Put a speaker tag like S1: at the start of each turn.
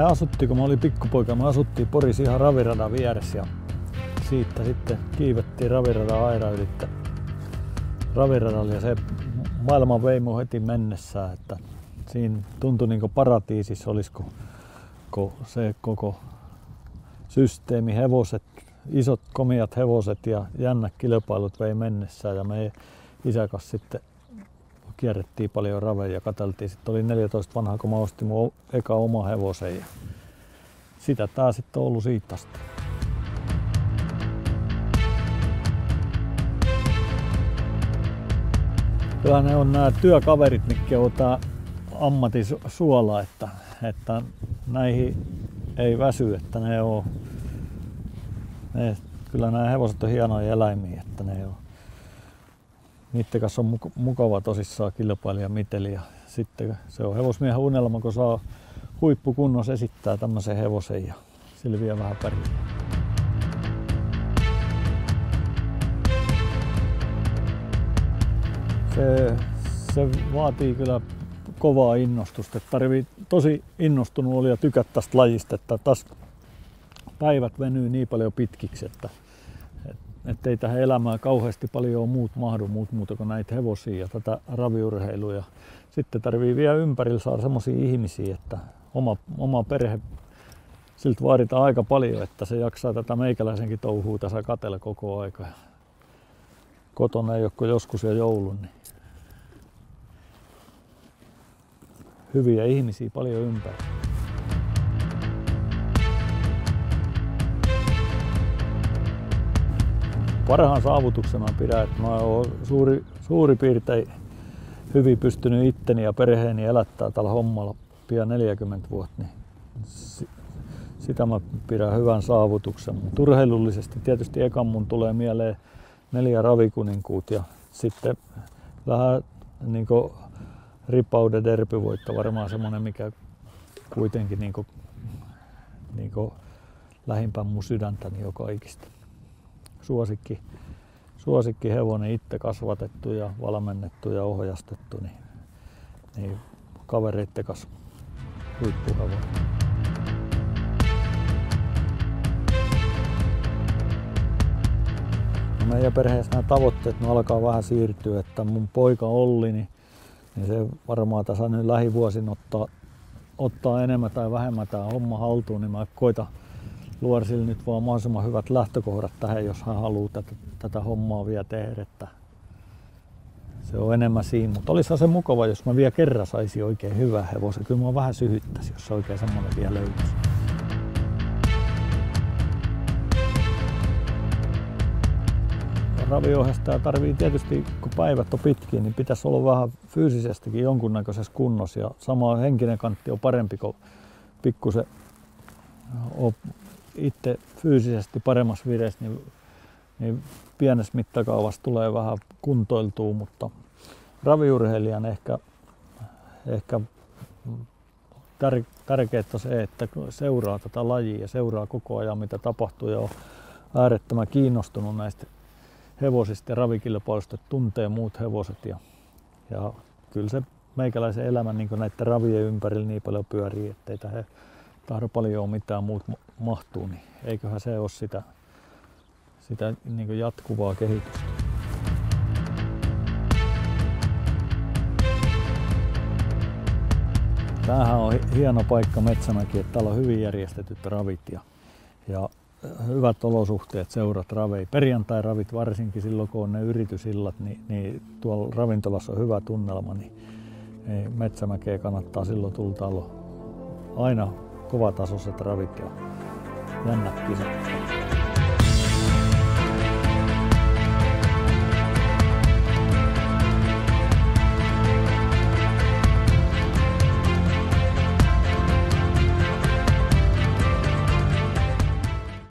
S1: me asuttiin, kun mä olin pikkupoika, me asuttiin Porissa ihan raviradan vieressä ja siitä sitten kiivettiin raviradan aira ylittä raviradalle ja se maailman vei mun heti mennessään, että siinä tuntui niin kuin paratiisissa olisiko se koko systeemi, hevoset, isot komiat hevoset ja jännät kilpailut vei mennessään ja me isä kanssa sitten kierrettiin paljon raveja ja katseltiin. Sitten oli 14 vanha, kun mä ostin mun eka oma hevosen ja sitä tää sitten on ollut siitä asti. Kyllä ne on nämä työkaverit, mitkä on tää ammatin suola, että näihin ei väsy, että kyllä nämä hevoset on hienoja eläimiä, että niiden kanssa on mukava tosissaan kilpailija miteli ja sitten se on hevosmiehen unelma, kun saa huippukunnossa esittää tämmöisen hevosen ja sillä vie vähän pärjää. Se vaatii kyllä kovaa innostusta, että tarvii tosi innostunut olla ja tykätä tästä lajista, että taas päivät venyy niin paljon pitkiksi, että ei tähän elämään kauheasti paljon muut muuta kuin näitä hevosia ja tätä raviurheilua. Ja sitten tarvii vielä ympärillä saada semmoisia ihmisiä, että oma perhe, siltä vaaditaan aika paljon, että se jaksaa tätä meikäläisenkin touhua tässä katsella koko aika. Kotona ei ole kuin joskus jo joulun, niin hyviä ihmisiä paljon ympärillä. Parhaan saavutuksena pidän, että mä oon suuri piirtein hyvin pystynyt itteni ja perheeni elättää tällä hommalla pian 40 vuotta, niin sitä mä pidän hyvän saavutuksen. Mutta urheilullisesti tietysti ekan mun tulee mieleen 4 ravikuninkuut ja sitten vähän niin kuin Ripaude derbyvoitto, varmaan semmoinen, mikä kuitenkin niin kuin lähimpään mun sydäntäni joka ikistä. Suosikki hevonen, itse kasvatettu ja valmennettu ja ohjastettu, niin kavereitten kanssa huippuhevonen. No meidän perheessä nämä tavoitteet alkaa vähän siirtyä, että mun poika Olli, niin se varmaan tässä nyt lähivuosin ottaa enemmän tai vähemmän tämä homma haltuun, niin mä koitan luoda sille nyt vaan mahdollisimman hyvät lähtökohdat tähän, jos hän haluaa tätä hommaa vielä tehdä. Että se on enemmän siinä, mutta olisihan se mukava, jos mä vielä kerran saisin oikein hyvän hevosen. Kyllä mä vähän syhyttäisi, jos oikein semmoinen vielä löytyisi. Raviohjastaa tarvii tietysti, kun päivät on pitkiä, niin pitäisi olla vähän fyysisestikin jonkunnäköisessä kunnossa. Ja sama henkinen kantti on parempi, kun pikkusen on itse fyysisesti paremmassa vireessä, niin pienessä mittakaavassa tulee vähän kuntoiltua, mutta raviurheilijan ehkä tärkeää on se, että seuraa tätä lajia ja seuraa koko ajan mitä tapahtuu ja on äärettömän kiinnostunut näistä hevosista ja ravikilpailusta, että tuntee muut hevoset ja kyllä se meikäläisen elämä niin näiden ravien ympärillä niin paljon pyörii, ettei tähän tahdo paljon mitään muut mahtuu, niin eiköhän se ole sitä niin jatkuvaa kehitystä. Tämähän on hieno paikka Metsämäki, että täällä on hyvin järjestetyt ravit ja hyvät olosuhteet seurat ravei. Perjantai-ravit varsinkin silloin, kun on ne yritysillat, niin tuolla ravintolassa on hyvä tunnelma, niin Metsämäkeä kannattaa silloin tulla. Täällä on aina kovatasoiset ravit ja jännät kisat.